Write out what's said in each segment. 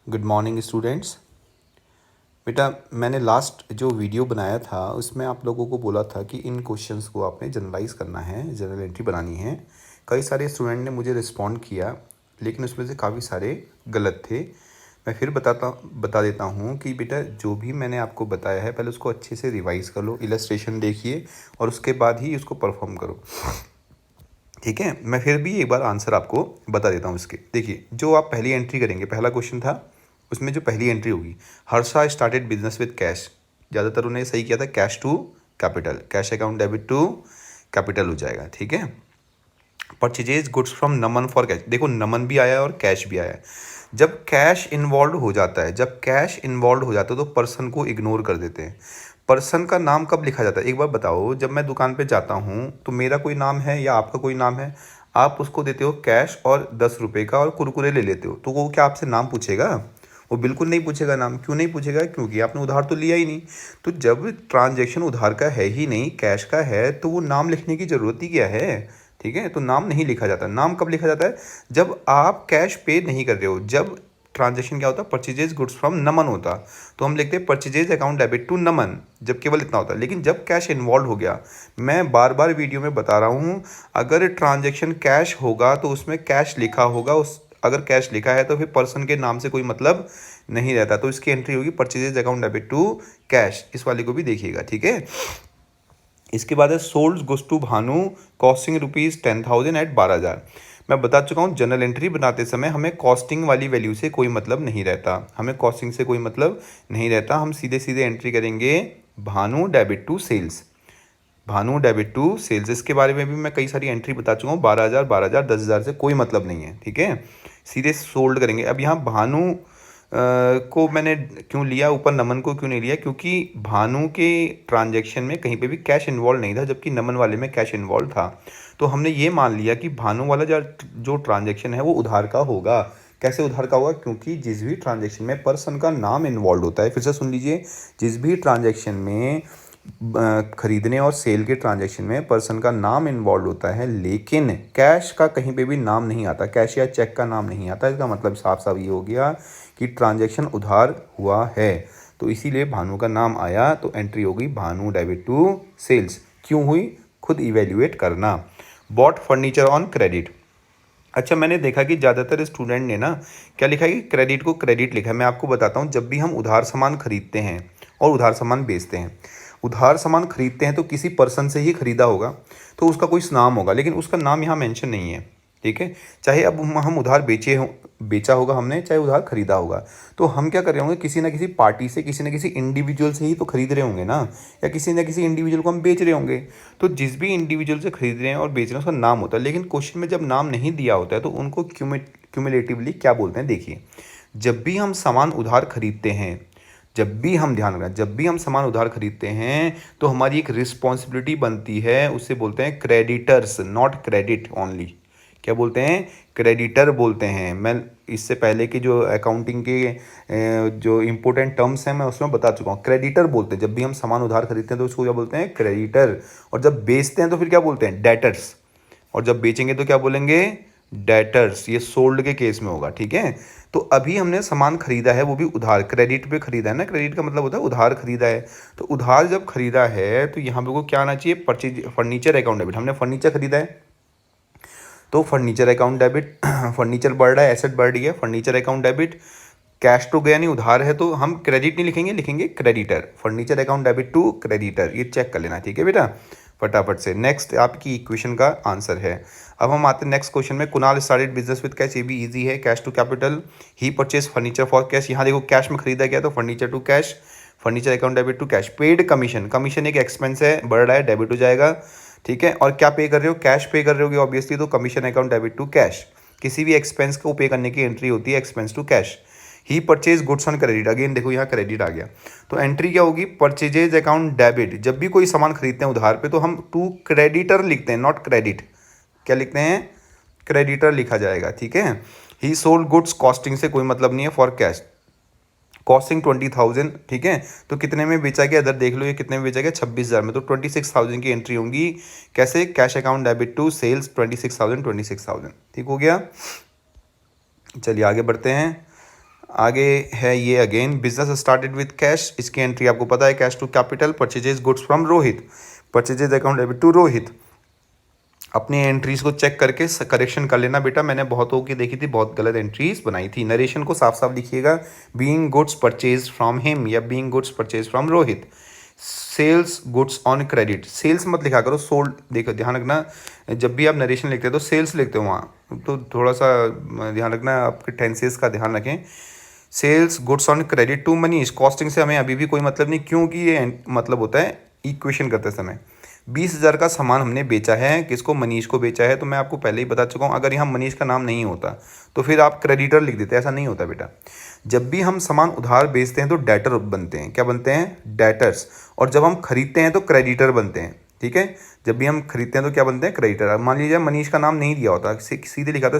Good morning students. बेटा, मैंने last जो वीडियो बनाया था उसमें आप लोगों को बोला था कि इन क्वेश्चंस को आपने जनरलाइज करना है, जनरल एंट्री बनानी है। कई सारे स्टूडेंट ने मुझे रिस्पॉन्ड किया, लेकिन उसमें से काफ़ी सारे गलत थे। मैं फिर बता देता हूँ कि बेटा जो भी मैंने आपको बताया है पहले उसको अच्छे से रिवाइज़ कर लो, इलस्ट्रेशन देखिए और उसके बाद ही उसको परफॉर्म करो। ठीक है, मैं फिर भी एक बार आंसर आपको बता देता हूँ इसके। देखिए, जो आप पहली एंट्री करेंगे, पहला क्वेश्चन था, उसमें जो पहली एंट्री होगी, Harsha started business with cash. ज़्यादातर उन्होंने सही किया था, cash to capital, cash account debit to capital हो जाएगा। ठीक है। Purchases goods from Naman for cash. देखो, नमन भी आया और कैश भी आया। जब कैश इन्वॉल्व हो जाता है, तो पर्सन को इग्नोर कर देते हैं। पर्सन का नाम कब लिखा जाता है, एक बार बताओ। जब मैं दुकान पे जाता हूँ तो मेरा कोई नाम है या आपका कोई नाम है, आप उसको देते हो कैश और 10 रुपये का और कुरकुरे ले लेते हो, तो वो क्या आपसे नाम पूछेगा? वो बिल्कुल नहीं पूछेगा नाम। क्यों नहीं पूछेगा? क्योंकि आपने उधार तो लिया ही नहीं। तो जब ट्रांजैक्शन उधार का है ही नहीं, कैश का है, तो वो नाम लिखने की ज़रूरत ही क्या है? ठीक है, तो नाम नहीं लिखा जाता। नाम कब लिखा जाता है? जब आप कैश पे नहीं कर रहे हो, जब ट्रांजेक्शन क्या होता है, परचेजेज गुड्स फ्रॉम नमन होता, तो हम लिखते हैं परचेजेज अकाउंट डेबिट टू नमन, जब केवल इतना होता है। लेकिन जब कैश इन्वॉल्व हो गया, मैं बार बार वीडियो में बता रहा हूँ, अगर ट्रांजेक्शन कैश होगा तो उसमें कैश लिखा होगा। उस अगर कैश लिखा है तो फिर पर्सन के नाम से कोई मतलब नहीं रहता। तो इसकी एंट्री होगी purchases account debit to cash. इस वाले को भी देखिएगा। ठीक है। इसके बाद है sold goods to Bhanu costing ₹10,000 at 12,000। मैं बता चुका हूँ, जनरल एंट्री बनाते समय हमें कॉस्टिंग वाली वैल्यू से कोई मतलब नहीं रहता। हम सीधे सीधे एंट्री करेंगे भानु डेबिट टू सेल्स। इसके बारे में भी मैं कई सारी एंट्री बता चुका हूँ। 12,000, 12,000, 10,000 से कोई मतलब नहीं है। ठीक है, सीधे सोल्ड करेंगे। अब यहाँ भानु को मैंने क्यों लिया, ऊपर नमन को क्यों नहीं लिया? क्योंकि भानु के ट्रांजैक्शन में कहीं पे भी कैश इन्वॉल्व नहीं था, जबकि नमन वाले में कैश इन्वॉल्व था। तो हमने ये मान लिया कि भानु वाला जो ट्रांजैक्शन है वो उधार का होगा। कैसे उधार का होगा? क्योंकि जिस भी ट्रांजैक्शन में पर्सन का नाम इन्वॉल्व होता है, फिर से सुन लीजिए, जिस भी ट्रांजैक्शन में खरीदने और सेल के ट्रांजैक्शन में पर्सन का नाम इन्वॉल्व होता है, लेकिन कैश का कहीं पे भी नाम नहीं आता, कैश या चेक का नाम नहीं आता, इसका मतलब साफ साफ ये हो गया कि ट्रांजैक्शन उधार हुआ है। तो इसीलिए भानु का नाम आया, तो एंट्री होगी भानु डेबिट टू सेल्स। क्यों हुई? खुद इवेल्युएट करना। Bought furniture on credit. अच्छा, मैंने देखा कि ज़्यादातर स्टूडेंट ने ना क्या लिखा है कि क्रेडिट को क्रेडिट लिखा है। मैं आपको बताता हूँ, जब भी हम उधार सामान खरीदते हैं और उधार सामान बेचते हैं, उधार सामान खरीदते हैं तो किसी पर्सन से ही खरीदा होगा, तो उसका कोई नाम होगा, लेकिन उसका नाम यहाँ मेंशन नहीं है। ठीक है, चाहे अब हम उधार बेचा होगा हमने, चाहे उधार खरीदा होगा, तो हम क्या कर रहे होंगे, किसी ना किसी पार्टी से, किसी ना किसी इंडिविजुअल से ही तो खरीद रहे होंगे ना, या किसी ना किसी इंडिविजुअल को हम बेच रहे होंगे। तो जिस भी इंडिविजुअल से खरीद रहे हैं और बेच रहे हैं उसका नाम होता है, लेकिन क्वेश्चन में जब नाम नहीं दिया होता है तो उनको क्यूमुलेटिवली क्या बोलते हैं? देखिए, जब भी हम सामान उधार खरीदते हैं, ध्यान रखना, जब भी हम सामान उधार खरीदते हैं तो हमारी एक रिस्पॉन्सिबिलिटी बनती है, उसे बोलते हैं क्रेडिटर्स, नॉट क्रेडिट ओनली। क्या बोलते हैं? क्रेडिटर बोलते हैं। मैं इससे पहले की जो अकाउंटिंग के जो इम्पोर्टेंट टर्म्स हैं मैं उसमें बता चुका हूँ। क्रेडिटर बोलते हैं, जब भी हम सामान उधार खरीदते हैं तो उसको क्या बोलते हैं? क्रेडिटर। और जब बेचते हैं तो फिर क्या बोलते हैं? डेटर्स। और जब बेचेंगे तो क्या बोलेंगे? डेटर्स। ये सोल्ड के केस में होगा। ठीक है, तो अभी हमने सामान खरीदा है, वो भी उधार, क्रेडिट पे खरीदा है ना। क्रेडिट का मतलब होता है उधार खरीदा है। तो उधार जब खरीदा है तो यहाँ पे को क्या आना चाहिए? Purchase furniture account debit. हमने फर्नीचर खरीदा है तो फर्नीचर अकाउंट डेबिट। फर्नीचर बढ़ रहा है, एसेट बढ़ रही है, फर्नीचर अकाउंट डेबिट। कैश तो गया नहीं, उधार है, तो हम क्रेडिट नहीं लिखेंगे, लिखेंगे creditor. Furniture account debit to creditor, ये चेक कर लेना। ठीक है बेटा, फटाफट से नेक्स्ट आपकी इक्वेशन का आंसर है। अब हम आते हैं नेक्स्ट क्वेश्चन में। Kunal started business with cash, ये भी इजी है, कैश टू कैपिटल। ही परचेज फर्नीचर फॉर कैश। यहाँ देखो कैश में खरीदा गया तो furniture to cash, furniture account debit to cash. Paid commission, commission एक एक्सपेंस है, बढ़ रहा है, डेबिट हो जाएगा। ठीक है, और क्या पे कर रहे हो? कैश पे कर रहे हो ऑब्वियसली, तो commission account debit to cash. किसी भी एक्सपेंस को पे करने की एंट्री होती है एक्सपेंस टू कैश। ही purchase goods on credit, again देखो यहाँ क्रेडिट आ गया, तो एंट्री क्या होगी? Purchases account debit. जब भी कोई सामान खरीदते हैं उधार पे तो हम टू क्रेडिटर लिखते हैं, नॉट क्रेडिट। क्या लिखते हैं? क्रेडिटर लिखा जाएगा। ठीक है, ही सोल्ड गुड्स, कॉस्टिंग से कोई मतलब नहीं है, फॉर कैश, कॉस्टिंग 20,000। ठीक है, तो कितने में बेचा गया? इधर देख लो, ये कितने में बेचा गया? 26,000 में, तो 26,000 की एंट्री होंगी। कैसे? Cash account debit to sales, 26,000, 26,000। ठीक हो गया, चलिए आगे बढ़ते हैं। आगे है ये again business started with cash, इसकी एंट्री आपको पता है, cash to capital, purchases goods from Rohit, purchases account debit to Rohit. अपनी एंट्रीज को चेक करके करेक्शन कर लेना बेटा, मैंने बहुतों की देखी थी, बहुत गलत एंट्रीज बनाई थी। नरेशन को साफ साफ लिखिएगा, being goods purchase from him या being goods purchase from Rohit. Sales goods on credit, sales मत लिखा करो, सोल्ड। देखो ध्यान रखना, जब भी आप नरेशन लिखते हो तो सेल्स लिखते हो वहाँ, तो थोड़ा सा ध्यान रखना, आपके टेंसेस का ध्यान रखें। Sales goods on credit to Manish, costing से हमें अभी भी कोई मतलब नहीं, क्योंकि ये मतलब होता है इक्वेशन करते समय। 20,000 का सामान हमने बेचा है, किसको, मनीष को बेचा है। तो मैं आपको पहले ही बता चुका हूँ, अगर यहाँ मनीष का नाम नहीं होता तो फिर आप क्रेडिटर लिख देते, ऐसा नहीं होता बेटा। जब भी हम सामान उधार बेचते हैं तो डेटर बनते हैं, क्या बनते हैं, डेटर्स। और जब हम खरीदते हैं तो क्रेडिटर बनते हैं, ठीक है। जब भी हम खरीदते हैं तो क्या बनते हैं, क्रेडिटर। अब मान लीजिए मनीष का नाम नहीं दिया होता, सीधे लिखा था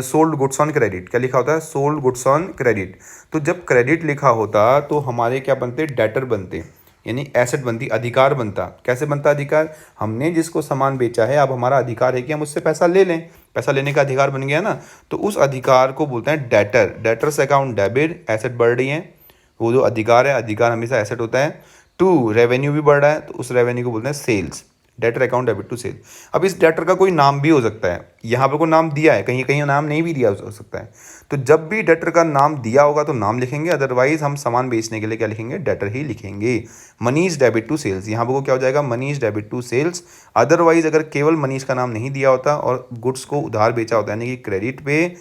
सोल्ड गुड्स ऑन क्रेडिट, क्या लिखा होता है, सोल्ड गुड्स ऑन क्रेडिट। तो जब क्रेडिट लिखा होता तो हमारे क्या बनते, डेटर बनते, यानी एसेट बनती, अधिकार बनता। कैसे बनता अधिकार, हमने जिसको सामान बेचा है, अब हमारा अधिकार है कि हम उससे पैसा ले लें, पैसा लेने का अधिकार बन गया ना, तो उस अधिकार को बोलते हैं debtor. Debtors account debit, asset बढ़ रही है, वो जो अधिकार है, अधिकार हमेशा एसेट होता है। टू, रेवेन्यू भी बढ़ रहा है, तो उस रेवेन्यू को बोलते हैं sales, debtor account debit to sale. अब इस डेटर का कोई नाम भी हो सकता है, यहाँ पर कोई नाम दिया है, कहीं कहीं नाम नहीं भी दिया हो सकता है। तो जब भी डेटर का नाम दिया होगा तो नाम लिखेंगे, अदरवाइज हम सामान बेचने के लिए क्या लिखेंगे, डेटर ही लिखेंगे। मनीष डेबिट टू सेल्स, यहाँ पर क्या हो जाएगा, Manish debit to sales. Otherwise अगर केवल मनीष का नाम नहीं दिया होता और गुड्स को उधार बेचा होता, यानी कि क्रेडिट पे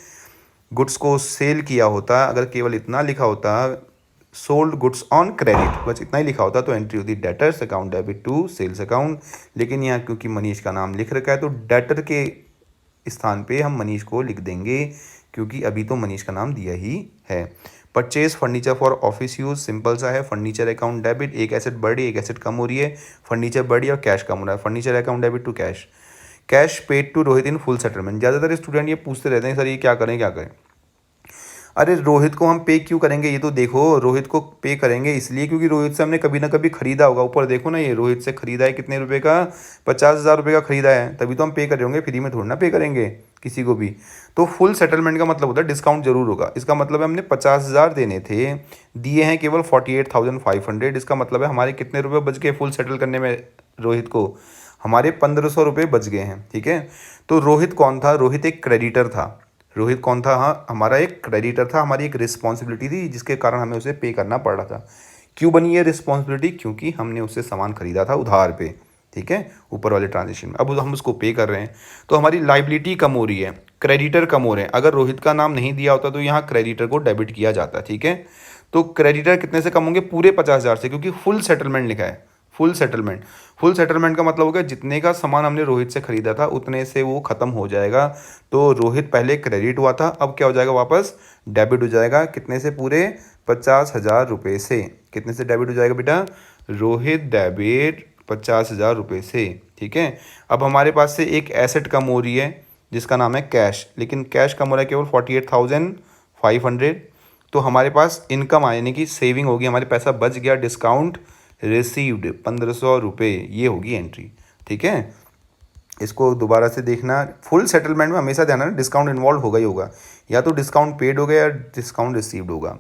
गुड्स को सेल किया होता, अगर केवल इतना लिखा होता, सोल्ड गुड्स ऑन क्रेडिट, बस इतना ही लिखा होता, तो एंट्री होती debtors account debit to sales account. लेकिन यहाँ क्योंकि मनीष का नाम लिख रखा है तो डेटर के स्थान पे हम मनीष को लिख देंगे, क्योंकि अभी तो मनीष का नाम दिया ही है। Purchase furniture for office use, simple सा है, फर्नीचर अकाउंट डेबिट, एक एसेट बढ़ रही है, एक एसेट कम हो रही है, फर्नीचर बढ़ रही है और कैश कम हो रहा है, furniture account debit to cash. Cash paid to Rohit in full settlement, ज़्यादातर स्टूडेंट ये पूछते रहते हैं सर ये क्या करें क्या करें। अरे रोहित को हम पे क्यों करेंगे, ये तो देखो, रोहित को पे करेंगे इसलिए क्योंकि रोहित से हमने कभी ना कभी खरीदा होगा। ऊपर देखो ना, ये रोहित से खरीदा है कितने रुपए का, 50,000 रुपये का खरीदा है, तभी तो हम पे कर रहे होंगे, फ्री में थोड़ी ना पे करेंगे किसी को भी। तो फुल सेटलमेंट का मतलब होता है डिस्काउंट जरूर होगा। इसका मतलब है हमने 50,000 देने थे, दिए हैं केवल 48,500, इसका मतलब है हमारे कितने रुपये बच गए फुल सेटल करने में रोहित को, हमारे 1,500 रुपये बच गए हैं, ठीक है। तो रोहित कौन था, रोहित एक क्रेडिटर था। रोहित कौन था, हाँ हमारा एक क्रेडिटर था, हमारी एक रिस्पॉन्सिबिलिटी थी जिसके कारण हमें उसे पे करना पड़ रहा था। क्यों बनी ये रिस्पॉन्सिबिलिटी, क्योंकि हमने उससे सामान खरीदा था उधार पे, ठीक है, ऊपर वाले ट्रांजेक्शन में। अब हम उसको पे कर रहे हैं तो हमारी लाइबिलिटी कम हो रही है, क्रेडिटर कम हो रहे हैं। अगर रोहित का नाम नहीं दिया होता तो यहाँ क्रेडिटर को डेबिट किया जाता, ठीक है। तो क्रेडिटर कितने से कम होंगे, पूरे 50,000 से, क्योंकि फुल सेटलमेंट लिखा है, फुल सेटलमेंट। फुल सेटलमेंट का मतलब हो गया जितने का सामान हमने रोहित से खरीदा था उतने से वो ख़त्म हो जाएगा। तो रोहित पहले क्रेडिट हुआ था, अब क्या हो जाएगा, वापस डेबिट हो जाएगा, कितने से, पूरे 50,000 रुपये से। कितने से डेबिट हो जाएगा बेटा, रोहित डेबिट 50,000 रुपये से, ठीक है। अब हमारे पास से एक एसेट कम हो रही है जिसका नाम है कैश, लेकिन कैश कम हो रहा है केवल 48,500। तो हमारे पास इनकम आए, यानी कि सेविंग होगी, हमारे पैसा बच गया, डिस्काउंट रिसीव्ड 1,500 रुपये, ये होगी एंट्री, ठीक है। इसको दोबारा से देखना, फुल सेटलमेंट में हमेशा ध्यान रखना डिस्काउंट इन्वॉल्व होगा ही होगा, या तो डिस्काउंट पेड होगा या डिस्काउंट रिसीव्ड होगा।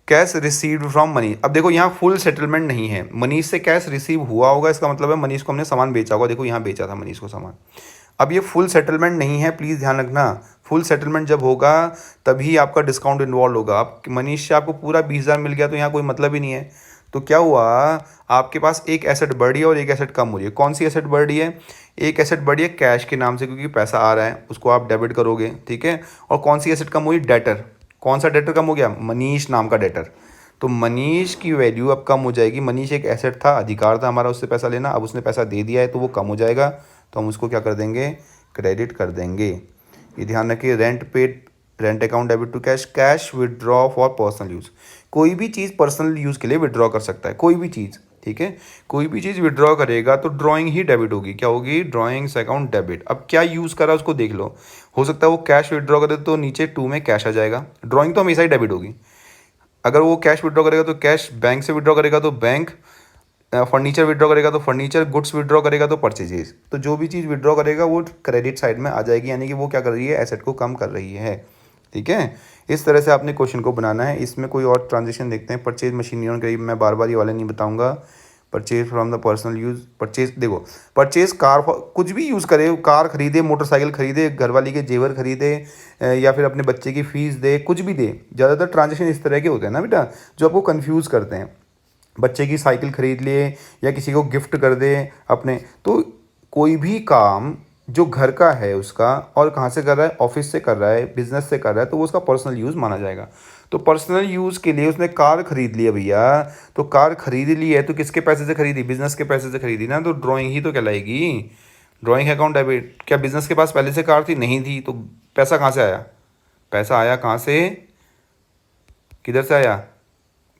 कैश रिसीव्ड फ्रॉम मनीष, अब देखो यहाँ फुल सेटलमेंट नहीं है, मनीष से कैश रिसीव हुआ होगा, इसका मतलब है मनीष को हमने सामान बेचा होगा, देखो यहाँ बेचा था मनीष को सामान। अब ये फुल सेटलमेंट नहीं है, प्लीज़ ध्यान रखना, फुल सेटलमेंट जब होगा तभी आपका डिस्काउंट इन्वॉल्व होगा। आप मनीष से आपको पूरा 20,000 मिल गया तो यहाँ कोई मतलब ही नहीं है। तो क्या हुआ, आपके पास एक एसेट बढ़ रही है और एक एसेट कम हो रही है। कौन सी एसेट बढ़ रही है, एक एसेट बढ़ रही है कैश के नाम से, क्योंकि पैसा आ रहा है, उसको आप डेबिट करोगे, ठीक है। और कौन सी एसेट कम हुई, डेटर। कौन सा डेटर कम हो गया, मनीष नाम का डेटर। तो मनीष की वैल्यू अब कम हो जाएगी। मनीष एक एसेट था, अधिकार था हमारा उससे पैसा लेना, अब उसने पैसा दे दिया है तो वो कम हो जाएगा, तो हम उसको क्या कर देंगे, क्रेडिट कर देंगे। ये ध्यान रखिए, rent paid, rent account debit to cash, cash withdraw for personal use. कोई भी चीज़ पर्सनल यूज़ के लिए विदड्रॉ कर सकता है, कोई भी चीज़, ठीक है। कोई भी चीज़ विदड्रॉ करेगा तो ड्राइंग ही डेबिट होगी, क्या होगी, ड्राइंग्स अकाउंट डेबिट। अब क्या यूज़ करा उसको देख लो, हो सकता है वो कैश विदड्रॉ करे तो नीचे 2 में कैश आ जाएगा, ड्राइंग तो हमेशा ही डेबिट होगी। अगर वो कैश विदड्रॉ करेगा तो कैश, बैंक से विदड्रॉ करेगा तो बैंक, फर्नीचर विदड्रॉ करेगा तो फर्नीचर, गुड्स विदड्रॉ करेगा तो परचेजेस। तो जो भी चीज़ विदड्रॉ करेगा वो क्रेडिट साइड में आ जाएगी, यानी कि वो क्या कर रही है, एसेट को कम कर रही है, ठीक है। इस तरह से आपने क्वेश्चन को बनाना है। इसमें कोई और ट्रांजेक्शन देखते हैं। परचेज मशीनरी ऑन क्रेडिट, मैं बार बार ये वाले नहीं बताऊंगा। Purchase from the personal use, purchase देखो, परचेज कार, कुछ भी यूज़ करे, कार खरीदे, मोटरसाइकिल खरीदे, घरवाली के जेवर खरीदे, या फिर अपने बच्चे की फ़ीस दे, कुछ भी दे। ज़्यादातर ट्रांजेक्शन इस तरह के होते हैं ना बेटा, जो आपको कन्फ्यूज़ करते हैं। बच्चे की साइकिल खरीद लिए या किसी को गिफ्ट कर दे अपने, तो कोई भी काम जो घर का है उसका, और कहाँ से कर रहा है, ऑफिस से कर रहा है, बिजनेस से कर रहा है, तो वो उसका पर्सनल यूज़ माना जाएगा। तो पर्सनल यूज़ के लिए उसने कार खरीद लिया भैया, तो कार खरीद ली है तो किसके पैसे से खरीदी, बिजनेस के पैसे से खरीदी ना, तो ड्राइंग ही तो कहलाएगी। Drawing account debit. क्या बिजनेस के पास पहले से कार थी? नहीं थी, तो पैसा कहाँ से आया? पैसा आया कहाँ से, किधर से आया?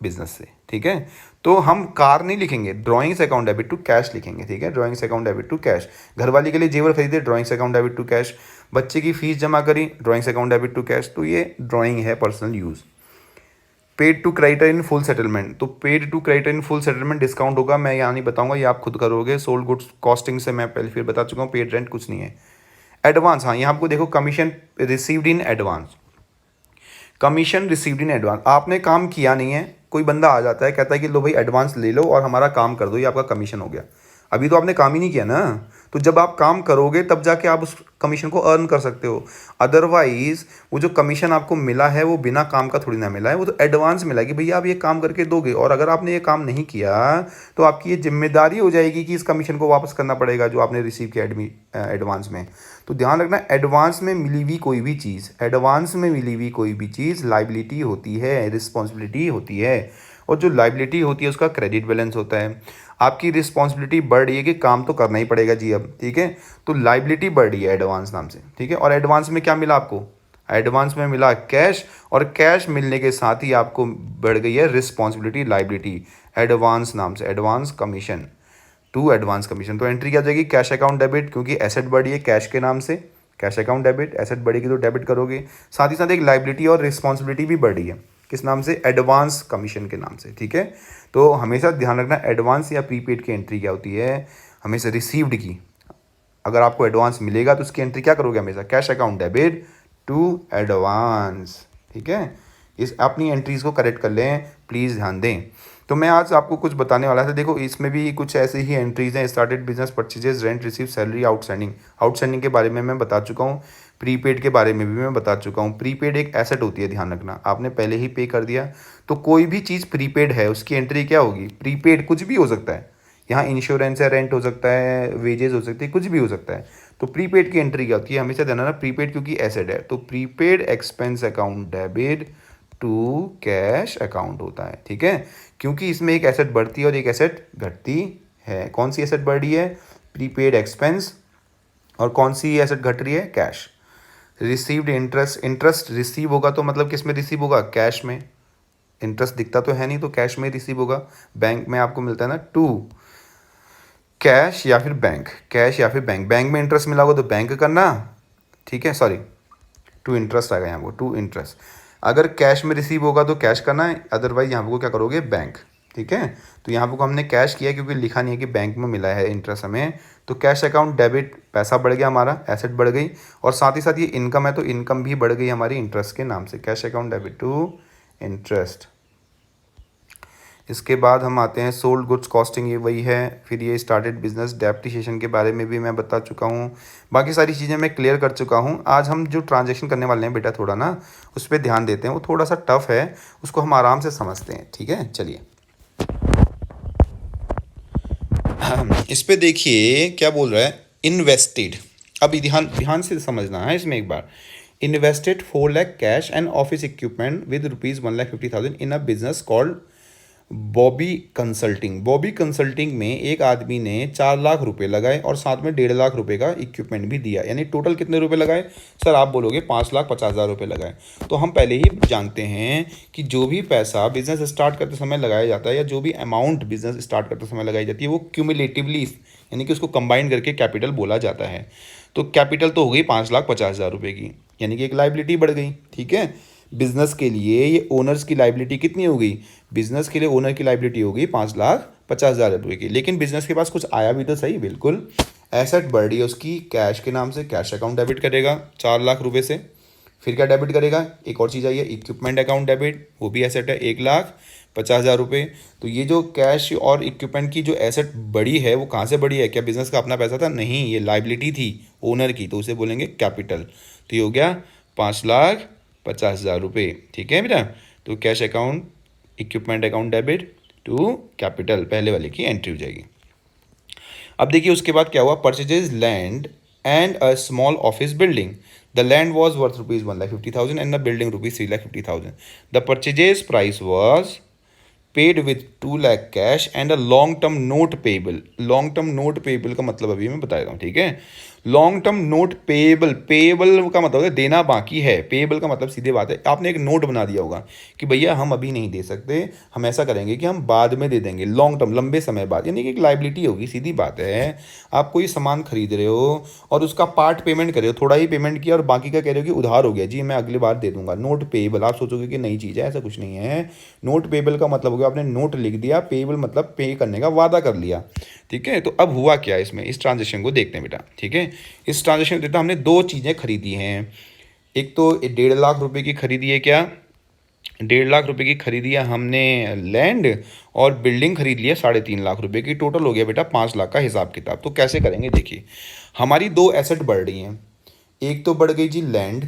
बिजनेस से। ठीक है, तो हम कार नहीं लिखेंगे, drawings account debit to cash लिखेंगे। ठीक है, drawings account debit to cash. घरवाली के लिए जेवर खरीदे, drawings account debit to cash. बच्चे की फीस जमा करी, drawings account debit to cash. तो ये ड्राइंग है personal use. Paid to creditor in full settlement, तो paid to creditor in full settlement discount होगा, मैं यहाँ नहीं बताऊंगा, ये आप खुद करोगे। सोल्ड गुड्स कॉस्टिंग से मैं पहले फिर बता चुका हूँ, पेड रेंट कुछ नहीं है। एडवांस, हाँ यहाँ आपको देखो, commission received in advance, commission received in advance. आपने काम किया नहीं है, कोई बंदा आ जाता है कहता है कि लो भाई एडवांस ले लो और हमारा काम कर दो, ये आपका कमीशन हो गया। अभी तो आपने काम ही नहीं किया ना, तो जब आप काम करोगे तब जाके आप उस कमीशन को अर्न कर सकते हो। अदरवाइज वो जो कमीशन आपको मिला है वो बिना काम का थोड़ी ना मिला है, वो तो एडवांस मिला है कि भैया आप ये काम करके दोगे, और अगर आपने ये काम नहीं किया तो आपकी ये जिम्मेदारी हो जाएगी कि इस कमीशन को वापस करना पड़ेगा जो आपने रिसीव किया एडवांस में। तो ध्यान रखना, एडवांस में मिली हुई कोई भी चीज़, एडवांस में मिली हुई कोई भी चीज़ लाइबिलिटी होती है, रिस्पॉन्सिबिलिटी होती है, और जो लाइबिलिटी होती है उसका क्रेडिट बैलेंस होता है। आपकी रिस्पॉन्सिबिलिटी बढ़ रही है कि काम तो करना ही पड़ेगा जी अब, ठीक है, तो लाइबिलिटी बढ़ रही है एडवांस नाम से। ठीक है, और एडवांस में क्या मिला आपको? एडवांस में मिला कैश, और कैश मिलने के साथ ही आपको बढ़ गई है रिस्पॉन्सिबिलिटी, लाइबिलिटी, एडवांस नाम से, advance commission to advance commission. तो एंट्री क्या जाएगी? कैश अकाउंट डेबिट, क्योंकि एसेट बढ़ी है कैश के नाम से, कैश अकाउंट डेबिट, एसेट बढ़ेगी तो डेबिट करोगे। साथ ही साथ एक लाइबिलिटी और रिस्पॉन्सिबिलिटी भी बढ़ी है, किस नाम से? एडवांस कमीशन के नाम से। ठीक है, तो हमेशा ध्यान रखना, एडवांस या प्रीपेड की एंट्री क्या होती है? हमेशा रिसीव्ड की। अगर आपको एडवांस मिलेगा तो उसकी एंट्री क्या करोगे? हमेशा cash account debit to advance. ठीक है, इस अपनी एंट्रीज को करेक्ट कर लें, प्लीज़ ध्यान दें। तो मैं आज आपको कुछ बताने वाला था। देखो इसमें भी कुछ ऐसे ही एंट्रीज हैं। Started business, purchases, rent receive, salary, outstanding. Outstanding के बारे में मैं बता चुका हूँ, प्रीपेड के बारे में भी मैं बता चुका हूँ। प्रीपेड एक एसेट होती है, ध्यान रखना, आपने पहले ही पे कर दिया, तो कोई भी चीज़ प्रीपेड है उसकी एंट्री क्या होगी? प्रीपेड कुछ भी हो सकता है, यहाँ इंश्योरेंस है, रेंट हो सकता है, वेजेस हो सकती है, कुछ भी हो सकता है। तो प्रीपेड की एंट्री क्या होती है? हमेशा ध्यान रखना, प्रीपेड क्योंकि एसेट है, तो prepaid expense account debit to cash account होता है। ठीक है, क्योंकि इसमें एक एसेट बढ़ती है और एक एसेट घटती है। कौन सी एसेट बढ़ रही है? Prepaid expense. और कौन सी एसेट घट रही है? Cash. Received interest, interest receive होगा तो मतलब किस में रिसीव होगा? कैश में। इंटरेस्ट दिखता तो है नहीं, तो कैश में रिसीव होगा। बैंक में आपको मिलता है ना, टू कैश या फिर बैंक, कैश या फिर बैंक। बैंक में इंटरेस्ट मिला होगा तो बैंक करना, ठीक है, सॉरी टू इंटरेस्ट आएगा यहाँ, वो टू इंटरेस्ट। अगर कैश में रिसीव होगा तो कैश करना है, अदरवाइज यहाँ पर क्या करोगे? बैंक। ठीक है, तो यहाँ पर हमने कैश किया क्योंकि लिखा नहीं है कि बैंक में मिला है इंटरेस्ट हमें, तो कैश अकाउंट डेबिट, पैसा बढ़ गया हमारा, एसेट बढ़ गई, और साथ ही साथ ये इनकम है तो इनकम भी बढ़ गई हमारी इंटरेस्ट के नाम से, cash account debit to interest. इसके बाद हम आते हैं सोल्ड गुड्स कॉस्टिंग, ये वही है। फिर ये स्टार्टेड बिजनेस, डेप्रिसिएशन के बारे में भी मैं बता चुका हूँ, बाकी सारी चीज़ें मैं क्लियर कर चुका हूँ। आज हम जो ट्रांजैक्शन करने वाले हैं बेटा, थोड़ा ना उस पर ध्यान देते हैं, वो थोड़ा सा टफ है, उसको हम आराम से समझते हैं। ठीक है, चलिए इस पे देखिए क्या बोल रहा है, इन्वेस्टेड। अब ध्यान ध्यान से समझना है इसमें एक बार। Invested 4 lakh cash and office equipment with ₹1,50,000 in a business called Bobby consulting. Bobby consulting में एक आदमी ने 4 लाख रुपए लगाए और साथ में 1.5 लाख रुपए का इक्विपमेंट भी दिया, यानी टोटल कितने रुपए लगाए? सर आप बोलोगे 5,50,000 रुपए लगाए। तो हम पहले ही जानते हैं कि जो भी पैसा बिजनेस स्टार्ट करते समय लगाया जाता है, या जो भी अमाउंट बिजनेस स्टार्ट करते समय लगाई जाती है, वो क्यूमुलेटिवली, यानी कि उसको कंबाइन करके कैपिटल बोला जाता है। तो कैपिटल तो हो गई 5,50,000 रुपये की, यानी कि एक लाइबिलिटी बढ़ गई। ठीक है, बिजनेस के लिए ये ओनर्स की लाइबिलिटी कितनी हो गई? बिजनेस के लिए ओनर की लाइबिलिटी हो गई 5,50,000 रुपये की। लेकिन बिजनेस के पास कुछ आया भी तो सही, बिल्कुल एसेट बढ़ रही है उसकी, कैश के नाम से, कैश अकाउंट डेबिट करेगा 4 लाख रुपये से। फिर क्या डेबिट करेगा, एक और चीज़ आई है इक्विपमेंट अकाउंट डेबिट, वो भी एसेट है 1,50,000 रुपये। तो ये जो कैश और इक्विपमेंट की जो एसेट बड़ी है वो कहाँ से बड़ी है, क्या बिजनेस का अपना पैसा था, नहीं, ये लाइबिलिटी थी ओनर की, तो उसे बोलेंगे कैपिटल। तो ये हो गया 5,50,000 रुपये, ठीक है बेटा। तो cash account equipment account debit to capital, पहले वाले की एंट्री हो जाएगी। अब देखिए उसके बाद क्या हुआ, purchases land and a small office building. The land was worth rupees 1,50,000 and the building rupees 3,50,000। The purchases price was paid with 2 lakh cash and a long term note payable. Long term note payable का मतलब अभी मैं बता देता हूँ, ठीक है। Long term note payable, payable का मतलब है देना बाकी है, पेबल का मतलब सीधे बात है आपने एक नोट बना दिया होगा कि भैया हम अभी नहीं दे सकते, हम ऐसा करेंगे कि हम बाद में दे देंगे, लॉन्ग टर्म लंबे समय बाद, यानी कि एक लाइबिलिटी होगी, सीधी बात है। आप कोई सामान खरीद रहे हो और उसका पार्ट पेमेंट कर रहे हो, थोड़ा ही पेमेंट किया और बाकी का कह रहे हो कि उधार हो गया जी, मैं अगली बार दे दूंगा। नोट पेबल, आप सोचोगे कि नई चीज़ है, ऐसा कुछ नहीं है। नोट पेबल का मतलब हो गया आपने नोट लिख दिया, पेबल मतलब पे करने का वादा कर लिया, ठीक है। तो अब हुआ क्या इसमें, इस ट्रांजेक्शन को देखते हैं बेटा, ठीक है। इस ट्रांजेक्शन में देखते हमने दो चीज़ें खरीदी हैं, एक तो 1.5 लाख रुपए की खरीदी है, क्या 1.5 लाख रुपए की खरीदी है हमने लैंड, और बिल्डिंग खरीद लिया 3.5 लाख रुपए की, टोटल हो गया बेटा 5 लाख का हिसाब किताब। तो कैसे करेंगे, देखिए हमारी दो एसेट बढ़ रही हैं, एक तो बढ़ गई जी लैंड,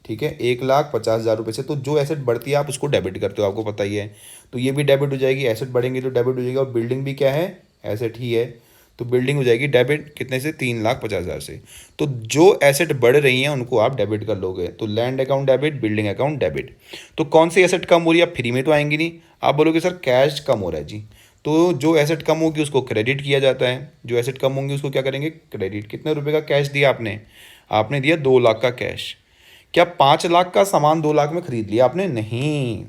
ठीक है, 1,50,000 रुपये से। तो जो एसेट बढ़ती है आप उसको डेबिट करते हो, आपको पता ही है, तो ये भी डेबिट हो जाएगी, एसेट बढ़ेंगे तो डेबिट हो जाएगी, और बिल्डिंग भी क्या है, एसेट ही है, तो बिल्डिंग हो जाएगी डेबिट कितने से, 3,50,000 से। तो जो एसेट बढ़ रही हैं उनको आप डेबिट कर लोगे, तो land account debit, building account debit. तो कौन सी एसेट कम हो रही है, फ्री में तो आएंगी नहीं, आप बोलोगे सर कैश कम हो रहा है जी, तो जो एसेट कम होगी उसको क्रेडिट किया जाता है, जो एसेट कम होंगी उसको क्या करेंगे, क्रेडिट। कितने रुपए का कैश दिया आपने, आपने दिया 2 लाख का कैश। क्या 5 लाख का सामान 2 लाख में खरीद लिया आपने, नहीं,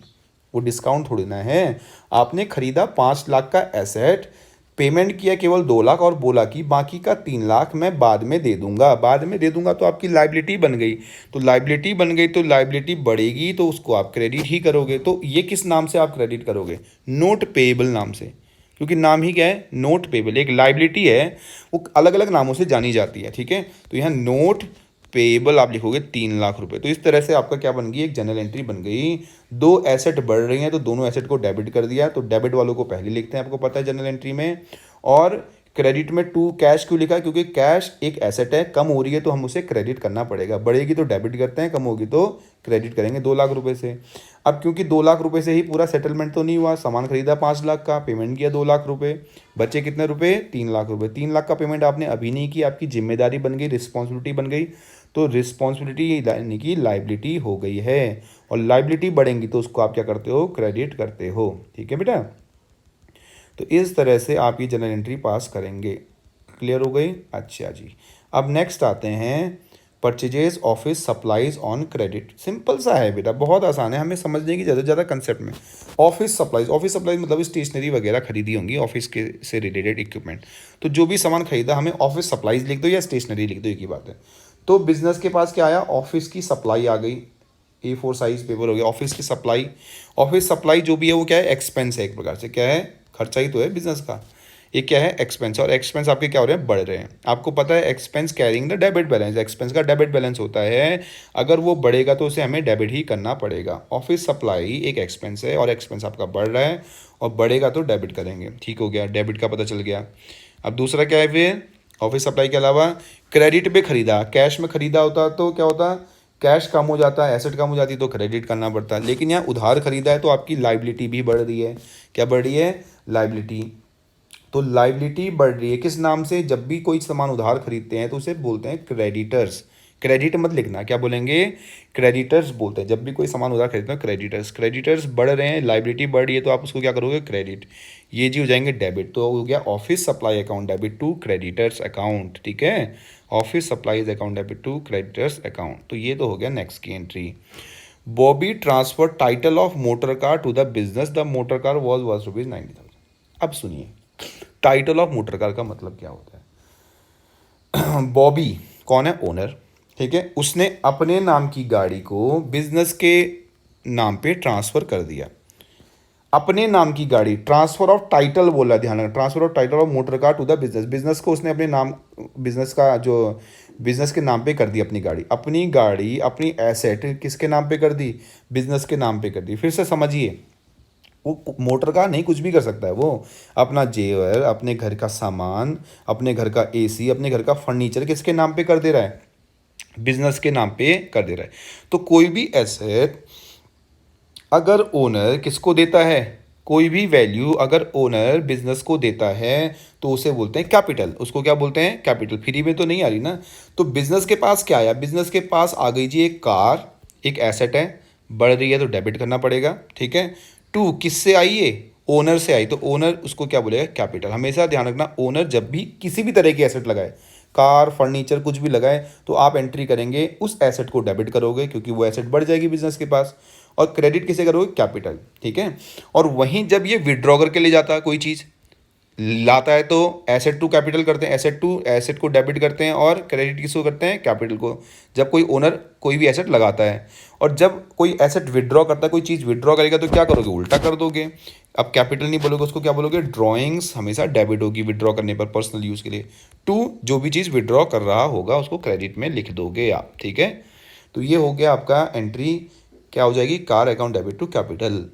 वो डिस्काउंट थोड़ी ना है। आपने खरीदा 5 लाख का एसेट, पेमेंट किया केवल 2 लाख और बोला कि बाकी का 3 लाख मैं बाद में दे दूंगा, बाद में दे दूंगा, तो आपकी लाइबिलिटी बन गई। तो लाइबिलिटी बन गई तो लाइबिलिटी बढ़ेगी तो उसको आप क्रेडिट ही करोगे। तो ये किस नाम से आप क्रेडिट करोगे, नोट पेएबल नाम से, क्योंकि नाम ही क्या है, नोट पेएबल। एक लाइबिलिटी है वो अलग अलग नामों से जानी जाती है, ठीक है। तो यहाँ नोट पेएबल आप लिखोगे 3 लाख रुपए। तो इस तरह से आपका क्या बन गई, एक जनरल एंट्री बन गई। दो एसेट बढ़ रही हैं तो दोनों एसेट को डेबिट कर दिया, तो डेबिट वालों को पहले लिखते हैं, आपको पता है जनरल एंट्री में। और क्रेडिट में टू कैश क्यों लिखा, क्योंकि कैश एक एसेट है, कम हो रही है तो हम उसे क्रेडिट करना पड़ेगा, बढ़ेगी तो डेबिट करते हैं, कम होगी तो क्रेडिट करेंगे 2 लाख रुपए से। अब क्योंकि 2 लाख रुपए से ही पूरा सेटलमेंट तो नहीं हुआ, सामान खरीदा 5 लाख का, पेमेंट किया 2 लाख रुपए, बचे कितने रुपए, 3 लाख रुपए। 3 लाख का पेमेंट आपने अभी नहीं किया, आपकी जिम्मेदारी बन गई, रिस्पॉन्सिबिलिटी बन गई, तो रिस्पॉन्सिबिलिटी यानी कि लाइबिलिटी हो गई है। और लाइबिलिटी बढ़ेंगी तो उसको आप क्या करते हो, क्रेडिट करते हो, ठीक है बेटा। तो इस तरह से आप ये जनरल एंट्री पास करेंगे, क्लियर हो गई। अच्छा जी, अब नेक्स्ट आते हैं purchases office supplies on credit. Simple सा है बेटा, बहुत आसान है, हमें समझने की ज़्यादा से ज़्यादा कंसेप्ट में। ऑफिस सप्लाईज, ऑफिस सप्लाईज मतलब स्टेशनरी वगैरह खरीदी होंगी ऑफिस के से रिलेटेड इक्विपमेंट, तो जो भी सामान खरीदा हमें ऑफिस सप्लाईज लिख दो या स्टेशनरी लिख दो, एक ही बात है। तो बिजनेस के पास क्या आया, ऑफिस की सप्लाई आ गई, A4 साइज पेपर हो गया, ऑफिस की सप्लाई। ऑफिस सप्लाई जो भी है वो क्या है, एक्सपेंस है, एक प्रकार से क्या है, खर्चा ही तो है बिजनेस का। ये क्या है, एक्सपेंस, और एक्सपेंस आपके क्या हो रहे हैं, बढ़ रहे हैं। आपको पता है expense carrying the debit balance, expense का डेबिट बैलेंस होता है, अगर वो बढ़ेगा तो उसे हमें डेबिट ही करना पड़ेगा। ऑफिस सप्लाई एक एक्सपेंस है और एक्सपेंस आपका बढ़ रहा है और बढ़ेगा तो डेबिट करेंगे, ठीक हो गया, डेबिट का पता चल गया। अब दूसरा क्या है फिर, ऑफिस सप्लाई के अलावा क्रेडिट पे खरीदा, कैश में खरीदा होता तो क्या होता, कैश कम हो जाता है, एसेट कम हो जाती तो क्रेडिट करना पड़ता है। लेकिन यहाँ उधार खरीदा है तो आपकी लाइबिलिटी भी बढ़ रही है, क्या बढ़ रही है, लाइबिलिटी। तो लाइबिलिटी बढ़ रही है किस नाम से, जब भी कोई सामान उधार खरीदते हैं तो उसे बोलते हैं क्रेडिटर्स। क्रेडिट मत लिखना, क्या बोलेंगे, क्रेडिटर्स बोलते हैं। जब भी कोई सामान उधार खरीदते हैं क्रेडिटर्स, क्रेडिटर्स बढ़ रहे हैं, लाइबिलिटी बढ़ रही है तो आप उसको क्या करोगे, क्रेडिट। ये जी हो जाएंगे डेबिट, तो हो गया office supply account debit to creditors account, ठीक है। Office supplies account debit to creditors account, तो ये तो हो गया नेक्स्ट की entry. Bobby transfer title of motor car to the business, the motor car was worth ₹90,000। अब सुनिए, टाइटल ऑफ मोटर कार का मतलब क्या होता है। बॉबी कौन है, ओनर, ठीक है, उसने अपने नाम की गाड़ी को बिजनेस के नाम पे ट्रांसफर कर दिया। अपने नाम की गाड़ी, ट्रांसफर ऑफ टाइटल बोला, ध्यान रखना, transfer of title of motor car to the business, business को उसने अपने नाम, बिजनेस का जो बिजनेस के नाम पे कर दी अपनी गाड़ी अपनी एसेट किसके नाम पे कर दी, बिजनेस के नाम पे कर दी। फिर से समझिए, वो मोटर का नहीं कुछ भी कर सकता है, वो अपना जेवर, अपने घर का सामान, अपने घर का एसी, अपने घर का फर्नीचर किसके नाम पे कर दे रहा है, बिजनेस के नाम पे कर दे रहा है। तो कोई भी एसेट अगर ओनर किसको देता है, कोई भी वैल्यू अगर ओनर बिजनेस को देता है तो उसे बोलते हैं कैपिटल। उसको क्या बोलते हैं, कैपिटल। फ्री में तो नहीं आ रही ना। तो बिजनेस के पास क्या आया, बिजनेस के पास आ गई जी एक कार, एक एसेट है, बढ़ रही है तो डेबिट करना पड़ेगा, ठीक है। टू किससे आई ये, ओनर से आई, तो ओनर उसको क्या बोलेगा, कैपिटल। हमेशा ध्यान रखना, ओनर जब भी किसी भी तरह की एसेट लगाए, कार फर्नीचर कुछ भी लगाए, तो आप एंट्री करेंगे उस एसेट को डेबिट करोगे क्योंकि वो एसेट बढ़ जाएगी बिजनेस के पास, और क्रेडिट किसे करोगे, कैपिटल, ठीक है। और वहीं जब ये विड्रॉ करके ले जाता है, कोई चीज़ लाता है तो एसेट टू कैपिटल करते हैं, एसेट को डेबिट करते हैं, और क्रेडिट किसको करते हैं, कैपिटल को। जब कोई ओनर कोई भी एसेट लगाता है, और जब कोई एसेट विड्रॉ करता है, कोई चीज़ विड्रॉ करेगा तो क्या करोगे, उल्टा कर दोगे। अब कैपिटल नहीं बोलोगे, उसको क्या बोलोगे, ड्रॉइंग्स हमेशा डेबिट होगी विड्रॉ करने पर पर्सनल यूज़ के लिए। टू जो भी चीज़ विड्रॉ कर रहा होगा उसको क्रेडिट में लिख दोगे आप, ठीक है। तो ये हो गया आपका एंट्री, क्या हो जाएगी, car account debit to capital.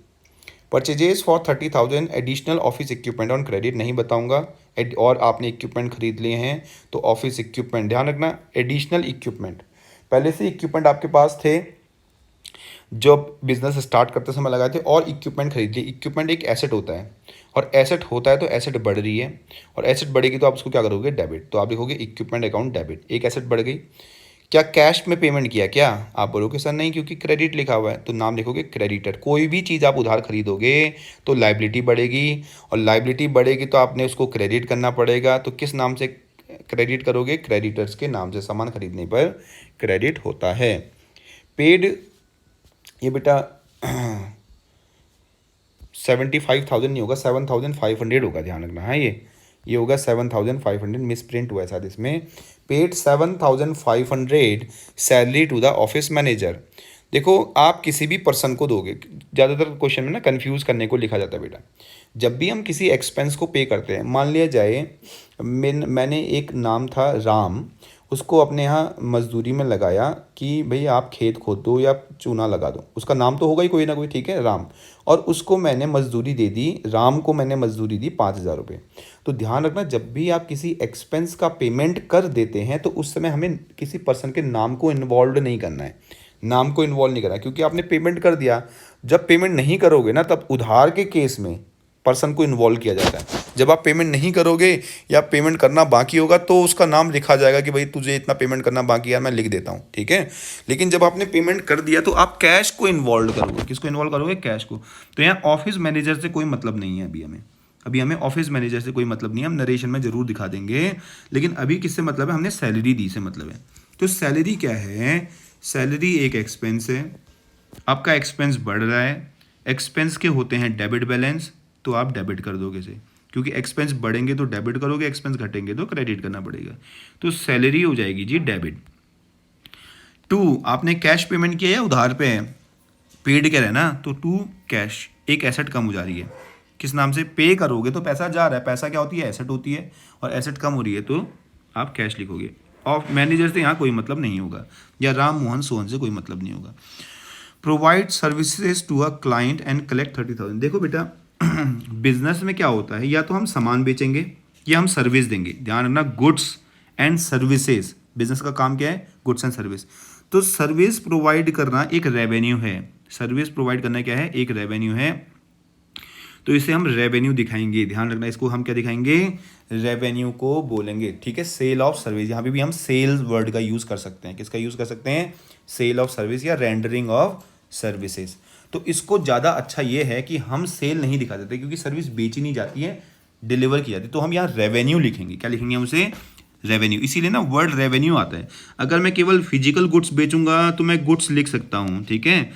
Purchases for 30,000 additional office equipment on credit नहीं बताऊंगा। और आपने इक्विपमेंट खरीद लिए हैं तो ऑफिस इक्विपमेंट, ध्यान रखना एडिशनल इक्विपमेंट, पहले से इक्विपमेंट आपके पास थे जब बिजनेस स्टार्ट करते समय लगाए थे, और इक्विपमेंट खरीद लिए। इक्विपमेंट एक एसेट होता है, और एसेट होता है तो एसेट बढ़ रही है, और एसेट बढ़ेगी तो आप उसको क्या करोगे, डेबिट। तो आप लिखोगे इक्विपमेंट अकाउंट डेबिट। एक एसेट बढ़ गई, क्या कैश में पेमेंट किया क्या, आप बोलोगे सर नहीं क्योंकि क्रेडिट लिखा हुआ है, तो नाम लिखोगे क्रेडिटर। कोई भी चीज़ आप उधार खरीदोगे तो लाइबिलिटी बढ़ेगी, और लाइबिलिटी बढ़ेगी तो आपने उसको क्रेडिट करना पड़ेगा। तो किस नाम से क्रेडिट करोगे, क्रेडिटर्स के नाम से सामान खरीदने पर क्रेडिट होता है। पेड, ये बेटा 75,000 नहीं होगा, 7,500 होगा, ध्यान रखना। हाँ ये होगा 7,500, मिस प्रिंट हुआ है शायद इसमें। Paid 7,500 salary to the office manager. देखो आप किसी भी पर्सन को दोगे, ज़्यादातर क्वेश्चन में ना कंफ्यूज करने को लिखा जाता है बेटा। जब भी हम किसी एक्सपेंस को पे करते हैं, मान लिया जाए मैंने एक नाम था राम, उसको अपने यहाँ मजदूरी में लगाया कि भाई आप खेत खोद दो या चूना लगा दो, उसका नाम तो होगा ही कोई ना कोई, ठीक है, राम। और उसको मैंने मजदूरी दे दी, राम को मैंने मजदूरी दी 5,000 रुपये। तो ध्यान रखना, जब भी आप किसी एक्सपेंस का पेमेंट कर देते हैं तो उस समय हमें किसी पर्सन के नाम को इन्वॉल्व नहीं करना है, नाम को इन्वॉल्व नहीं करना है, क्योंकि आपने पेमेंट कर दिया। जब पेमेंट नहीं करोगे ना, तब उधार के केस में पर्सन को इन्वॉल्व किया जाता है। जब आप पेमेंट नहीं करोगे या पेमेंट करना बाकी होगा तो उसका नाम लिखा जाएगा कि भाई तुझे इतना पेमेंट करना बाकी है, मैं लिख देता हूँ, ठीक है। लेकिन जब आपने पेमेंट कर दिया तो आप कैश को इन्वॉल्व करोगे, किसको इन्वॉल्व करोगे, कैश को। तो यहाँ ऑफिस मैनेजर से कोई मतलब नहीं है अभी हमें ऑफिस मैनेजर से कोई मतलब नहीं है, हम नरेशन में जरूर दिखा देंगे। लेकिन अभी किससे मतलब है, हमने सैलरी दी से मतलब है। तो सैलरी क्या है, सैलरी एक एक्सपेंस है, आपका एक्सपेंस बढ़ रहा है, एक्सपेंस के होते हैं डेबिट बैलेंस, तो आप डेबिट कर दोगे से, क्योंकि एक्सपेंस बढ़ेंगे तो डेबिट करोगे, एक्सपेंस घटेंगे तो क्रेडिट करना पड़ेगा। तो सैलरी हो जाएगी जी डेबिट। टू, आपने कैश पेमेंट किया या उधार पे है, पेड कह रहे हैं ना, तो टू कैश, एक एसेट कम हो जा रही है, किस नाम से, पे करोगे तो पैसा जा रहा है, पैसा क्या होती है, एसेट होती है, और एसेट कम हो रही है तो आप कैश लिखोगे। और मैनेजर से यहाँ कोई मतलब नहीं होगा, या राम मोहन सोहन से कोई मतलब नहीं होगा। Provide services to a client and collect 30,000। देखो बेटा बिजनेस में क्या होता है, या तो हम सामान बेचेंगे या हम सर्विस देंगे। ध्यान रखना, गुड्स एंड सर्विसेज, बिजनेस का काम क्या है, गुड्स एंड सर्विस। तो सर्विस प्रोवाइड करना एक रेवेन्यू है, सर्विस प्रोवाइड करना क्या है, एक रेवेन्यू है। तो इसे हम रेवेन्यू दिखाएंगे, ध्यान रखना, इसको हम क्या दिखाएंगे, रेवेन्यू को बोलेंगे, ठीक है। सेल ऑफ सर्विस, यहाँ पे भी हम सेल्स वर्ड का यूज कर सकते हैं, किसका यूज कर सकते हैं, सेल ऑफ सर्विस या रेंडरिंग ऑफ सर्विसेज। तो इसको ज़्यादा अच्छा ये है कि हम सेल नहीं दिखा देते, क्योंकि सर्विस बेची नहीं जाती है, डिलीवर की जाती है। तो हम यहाँ रेवेन्यू लिखेंगे, क्या लिखेंगे हम उसे, रेवेन्यू। इसीलिए ना वर्ड रेवेन्यू आता है। अगर मैं केवल फिजिकल गुड्स बेचूंगा तो मैं गुड्स लिख सकता हूँ, ठीक है,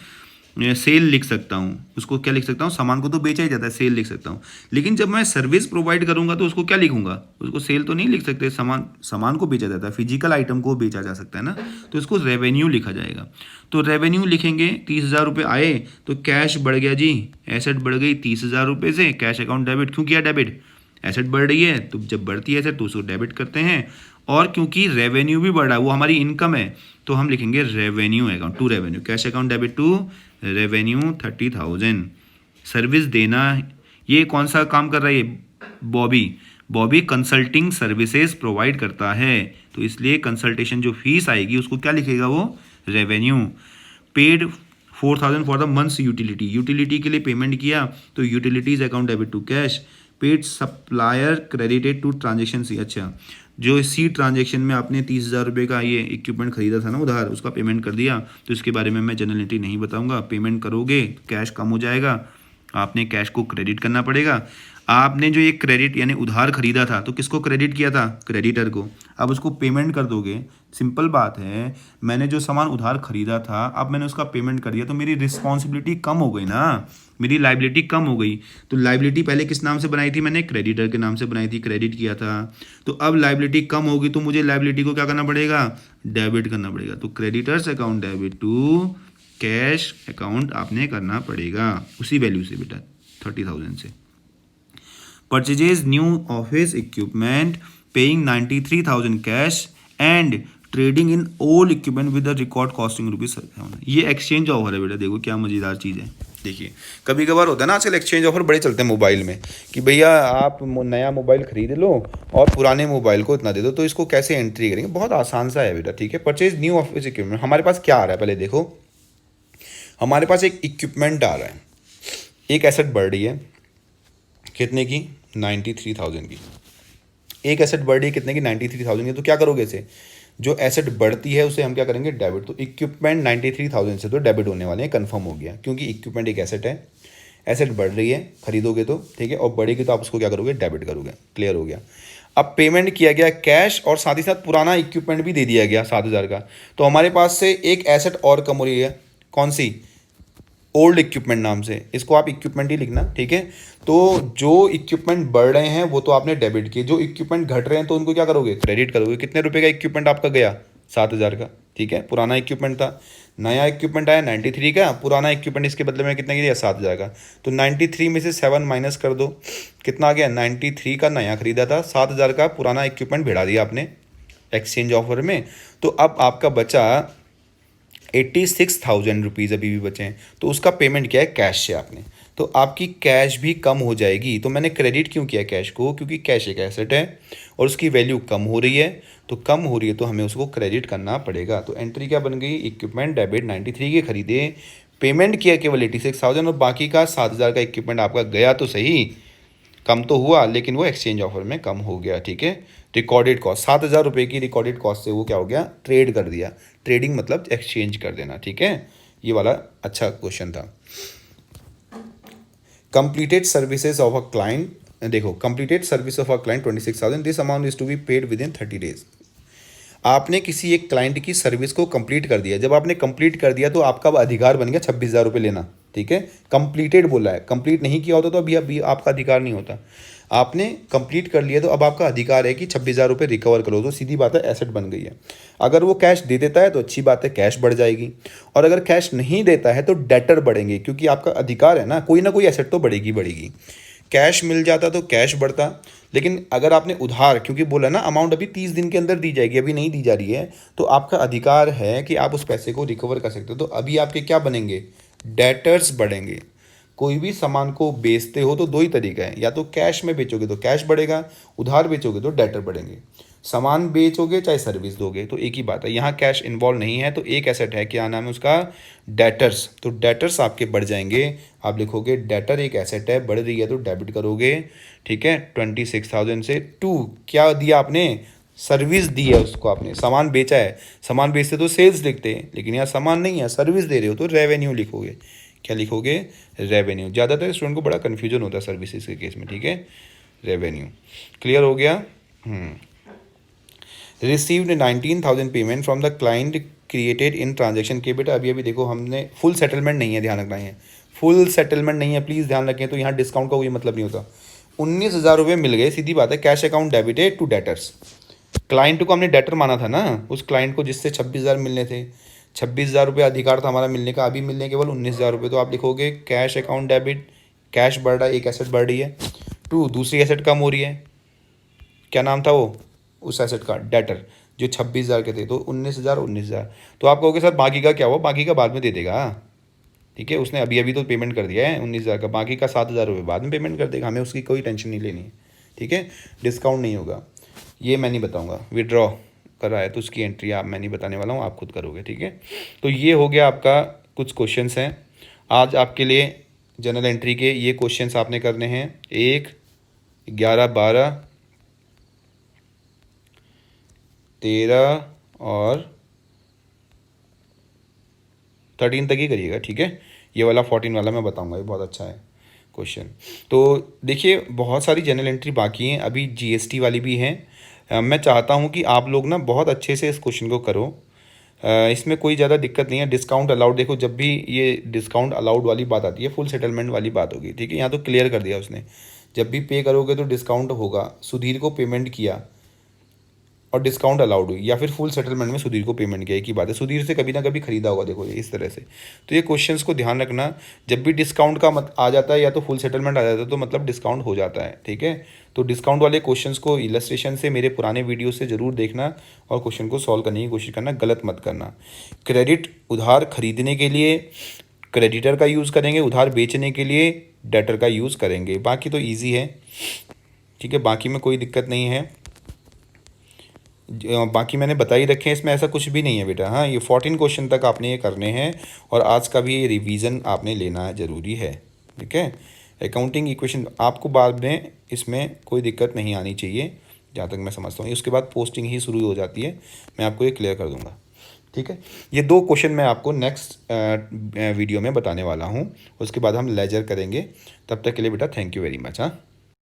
सेल लिख सकता हूँ, उसको क्या लिख सकता हूँ, सामान को तो बेचा ही जाता है, सेल लिख सकता हूँ। लेकिन जब मैं सर्विस प्रोवाइड करूँगा तो उसको क्या लिखूंगा, उसको सेल तो नहीं लिख सकते, सामान को बेचा जाता है, फिजिकल आइटम को बेचा जा सकता है ना, तो इसको रेवेन्यू लिखा जाएगा। तो रेवेन्यू लिखेंगे, 30,000 रुपये आए तो कैश बढ़ गया जी, एसेट बढ़ गई 30,000 रुपये से, कैश अकाउंट डेबिट। क्यों किया डेबिट, एसेट बढ़ रही है, तो जब बढ़ती है एसेट तो उसको डेबिट करते हैं, और क्योंकि रेवेन्यू भी बढ़ा है, वो हमारी इनकम है, तो हम लिखेंगे revenue account to revenue, cash account debit to revenue 30,000। Service देना, ये कौन सा काम कर रहा है ये? Bobby. Bobby consulting services provide करता है, तो इसलिए कंसल्टेशन जो फीस आएगी उसको क्या लिखेगा वो? Revenue. Paid 4,000 for the months utility, utility के लिए पेमेंट किया तो utilities account debit to cash. Paid supplier credited to transaction C, अच्छा जो सी ट्रांजेक्शन में आपने 30,000 रुपये का ये इक्विपमेंट खरीदा था ना उधार, उसका पेमेंट कर दिया, तो इसके बारे में मैं जनरल एंट्री नहीं बताऊंगा। पेमेंट करोगे कैश कम हो जाएगा, आपने कैश को क्रेडिट करना पड़ेगा। आपने जो ये क्रेडिट यानी उधार खरीदा था तो किसको क्रेडिट किया था? क्रेडिटर को। अब उसको पेमेंट कर दोगे, सिंपल बात है, मैंने जो सामान उधार खरीदा था अब मैंने उसका पेमेंट कर दिया, तो मेरी रिस्पॉन्सिबिलिटी कम हो गई ना, मेरी लाइबिलिटी कम हो गई। तो लाइबिलिटी पहले किस नाम से बनाई थी मैंने? क्रेडिटर के नाम से बनाई थी, क्रेडिट किया था। तो अब लाइबिलिटी कम होगी तो मुझे लाइबिलिटी को क्या करना पड़ेगा? डेबिट करना पड़ेगा। तो creditors account debit to cash account आपने करना पड़ेगा उसी वैल्यू से बेटा, 30,000 से। Purchases new office equipment paying 93,000 cash and trading in old equipment with the record costing ₹7,000। ये एक्सचेंज ऑफर है बेटा, देखो क्या मज़ेदार चीज़ है। देखिए कभी कभार होता है ना आजकल एक्सचेंज ऑफर बड़े चलते हैं मोबाइल में, कि भैया आप नया मोबाइल खरीद लो और पुराने मोबाइल को इतना दे दो। तो इसको कैसे एंट्री करेंगे? बहुत आसान सा है बेटा, ठीक है। परचेज न्यू ऑफिस इक्विपमेंट, हमारे पास क्या आ रहा है पहले देखो, हमारे पास एक इक्विपमेंट आ रहा है, एक एसेट बढ़ रही है कितने की? 93,000 की। एक एसेट बढ़ रही है कितने की? 93,000 की। तो क्या करोगे इसे? जो एसेट बढ़ती है उसे हम क्या करेंगे? डेबिट। तो इक्विपमेंट 93,000 से तो डेबिट होने वाले हैं, कंफर्म हो गया, क्योंकि इक्विपमेंट एक एसेट है, एसेट बढ़ रही है, खरीदोगे तो ठीक है, और बढ़ेगी तो आप उसको क्या करोगे? डेबिट करोगे। क्लियर हो गया। अब पेमेंट किया गया कैश और साथ ही साथ पुराना इक्विपमेंट भी दे दिया गया 7,000 का, तो हमारे पास से एक एसेट और कम हो रही है, कौन सी? ओल्ड इक्विपमेंट नाम से, इसको आप इक्विपमेंट ही लिखना, ठीक है। तो जो इक्विपमेंट बढ़ रहे हैं वो तो आपने डेबिट किए, जो इक्विपमेंट घट रहे हैं तो उनको क्या करोगे? क्रेडिट करोगे। कितने रुपए का इक्विपमेंट आपका गया? 7,000 का, ठीक है। पुराना इक्विपमेंट था, नया इक्विपमेंट आया 93 का, पुराना इक्विपमेंट इसके बदले में कितने का दिया? 7,000 का। तो 93 में से 7 माइनस कर दो, कितना आ गया? 93 का नया खरीदा था, 7,000 का पुराना इक्विपमेंट भिड़ा दिया आपने एक्सचेंज ऑफर में। तो अब आपका बचा 86,000 रुपीज़ अभी भी बचे हैं, तो उसका पेमेंट किया है कैश से आपने, तो आपकी कैश भी कम हो जाएगी। तो मैंने क्रेडिट क्यों किया कैश को? क्योंकि कैश एक एसेट है और उसकी वैल्यू कम हो रही है, तो कम हो रही है तो हमें उसको क्रेडिट करना पड़ेगा। तो एंट्री क्या बन गई? इक्विपमेंट डेबिट 93 के खरीदे, पेमेंट किया केवल 86,000 और बाकी का 7,000 का इक्विपमेंट आपका गया तो सही, कम तो हुआ लेकिन वो एक्सचेंज ऑफर में कम हो गया, ठीक है। रिकॉर्डेड कॉस्ट 7,000 रुपये की रिकॉर्डेड कॉस्ट से वो क्या हो गया? ट्रेड कर दिया। ट्रेडिंग मतलब एक्सचेंज कर देना, ठीक है। ये वाला अच्छा क्वेश्चन था। Completed services of a client, देखो completed service of a client 26,000, this amount is to be paid within 30 days. आपने किसी एक क्लाइंट की सर्विस को कंप्लीट कर दिया, जब आपने कंप्लीट कर दिया तो आपका अब अधिकार बन गया 26,000 रुपये लेना, ठीक है। कंप्लीटेड बोला है, कंप्लीट नहीं किया होता तो अभी आपका अधिकार नहीं होता। आपने कंप्लीट कर लिया तो अब आपका अधिकार है कि 26,000 रुपये रिकवर करो, तो सीधी बात है एसेट बन गई है। अगर वो कैश दे देता है तो अच्छी बात है, कैश बढ़ जाएगी, और अगर कैश नहीं देता है तो डेटर बढ़ेंगे, क्योंकि आपका अधिकार है ना कोई एसेट तो बढ़ेगी। कैश मिल जाता तो कैश बढ़ता, लेकिन अगर आपने उधार, क्योंकि बोला ना अमाउंट अभी 30 दिन के अंदर दी जाएगी, अभी नहीं दी जा रही है, तो आपका अधिकार है कि आप उस पैसे को रिकवर कर सकते हो। तो अभी आपके क्या बनेंगे? डेटर्स बढ़ेंगे। कोई भी सामान को बेचते हो तो दो ही तरीका है, या तो कैश में बेचोगे तो कैश बढ़ेगा, उधार बेचोगे तो डेटर बढ़ेंगे। सामान बेचोगे चाहे सर्विस दोगे तो एक ही बात है। यहाँ कैश इन्वॉल्व नहीं है, तो एक एसेट है, क्या नाम है उसका? डेटर्स। तो डेटर्स आपके बढ़ जाएंगे। आप लिखोगे डेटर एक एसेट है, बढ़ रही है तो डेबिट करोगे, ठीक है। 26,000 से 2 क्या दिया आपने? सर्विस दी है उसको, आपने सामान बेचा है। सामान बेचते तो सेल्स लिखते हैं, लेकिन यहाँ सामान नहीं है, सर्विस दे रहे हो तो रेवेन्यू लिखोगे। क्या लिखोगे? रेवेन्यू। ज़्यादातर स्टूडेंट को बड़ा कन्फ्यूजन होता है सर्विसेज के केस में, ठीक है। रेवेन्यू क्लियर हो गया। Received 19,000 payment from the client created in transaction के, बेटा अभी देखो हमने फुल सेटलमेंट नहीं है, ध्यान रखना है, फुल सेटलमेंट नहीं है, प्लीज़ ध्यान रखें। तो यहाँ डिस्काउंट का कोई मतलब नहीं होता। 19,000 रुपये मिल गए, सीधी बात है, cash account debited to debtors. Client को हमने डेटर माना था ना, उस क्लाइंट को जिससे 26,000 मिलने थे, 26,000 रुपये अधिकार था हमारा मिलने का, अभी मिलने केवल 19,000 रुपये। तो आप लिखोगे कैश अकाउंट डेबिट, कैश बढ़ रहा है, एक एसेट बढ़ रही है, 2 दूसरी एसेट कम हो रही है, क्या नाम था वो? उस एसेट का डेटर जो 26,000 के थे, तो 19,000 तो आप कहोगे सर बाकी का क्या हुआ, बाकी का बाद में दे देगा, ठीक है, उसने अभी अभी तो पेमेंट कर दिया है 19,000 का, बाकी का 7,000 रुपये बाद में पेमेंट कर देगा, हमें उसकी कोई टेंशन नहीं लेनी है, ठीक है, डिस्काउंट नहीं होगा, ये मैं नहीं बताऊँगा। विड्रॉ कर रहा है तो उसकी एंट्री आप मैं नहीं बताने वाला हूँ, आप खुद करोगे, ठीक है। तो ये हो गया आपका कुछ क्वेश्चंस हैं आज आपके लिए जनरल एंट्री के, ये क्वेश्चंस आपने करने हैं 1, 11, 12, 13 और 13 तक ही करिएगा, ठीक है। ये वाला 14 वाला मैं बताऊंगा, ये बहुत अच्छा है क्वेश्चन। तो देखिए बहुत सारी जनरल एंट्री बाकी हैं, अभी जीएसटी वाली भी हैं। मैं चाहता हूं कि आप लोग ना बहुत अच्छे से इस क्वेश्चन को करो, इसमें कोई ज़्यादा दिक्कत नहीं है। डिस्काउंट अलाउड, देखो जब भी ये डिस्काउंट अलाउड वाली बात आती है फुल सेटलमेंट वाली बात होगी, ठीक है, यहाँ तो क्लियर कर दिया उसने, जब भी पे करोगे तो डिस्काउंट होगा। सुधीर को पेमेंट किया और डिस्काउंट अलाउड हुई, या फिर फुल सेटलमेंट में सुधीर को पेमेंट किया, एक ही बात है, सुधीर से कभी ना कभी खरीदा होगा, देखो इस तरह से। तो ये क्वेश्चंस को ध्यान रखना, जब भी डिस्काउंट का मत आ जाता है या तो फुल सेटलमेंट आ जाता है तो मतलब डिस्काउंट हो जाता है, ठीक है। तो डिस्काउंट वाले क्वेश्चंस को इलस्ट्रेशन से मेरे पुराने वीडियो से ज़रूर देखना और क्वेश्चन को सॉल्व करने की कोशिश करना, गलत मत करना। क्रेडिट उधार खरीदने के लिए क्रेडिटर का यूज़ करेंगे, उधार बेचने के लिए डेटर का यूज़ करेंगे, बाकी तो ईजी है, ठीक है, बाकी में कोई दिक्कत नहीं है। बाकी मैंने बता ही रखे हैं, इसमें ऐसा कुछ भी नहीं है बेटा। हाँ, ये 14 क्वेश्चन तक आपने ये करने हैं और आज का भी ये रिवीजन आपने लेना ज़रूरी है, ठीक है। अकाउंटिंग इक्वेशन आपको बाद में इसमें कोई दिक्कत नहीं आनी चाहिए, जहाँ तक मैं समझता हूँ। उसके बाद पोस्टिंग ही शुरू हो जाती है, मैं आपको ये क्लियर कर दूँगा, ठीक है। ये 2 क्वेश्चन मैं आपको नेक्स्ट वीडियो में बताने वाला हूँ, उसके बाद हम लेजर करेंगे। तब तक के लिए बेटा थैंक यू वेरी मच। हाँ।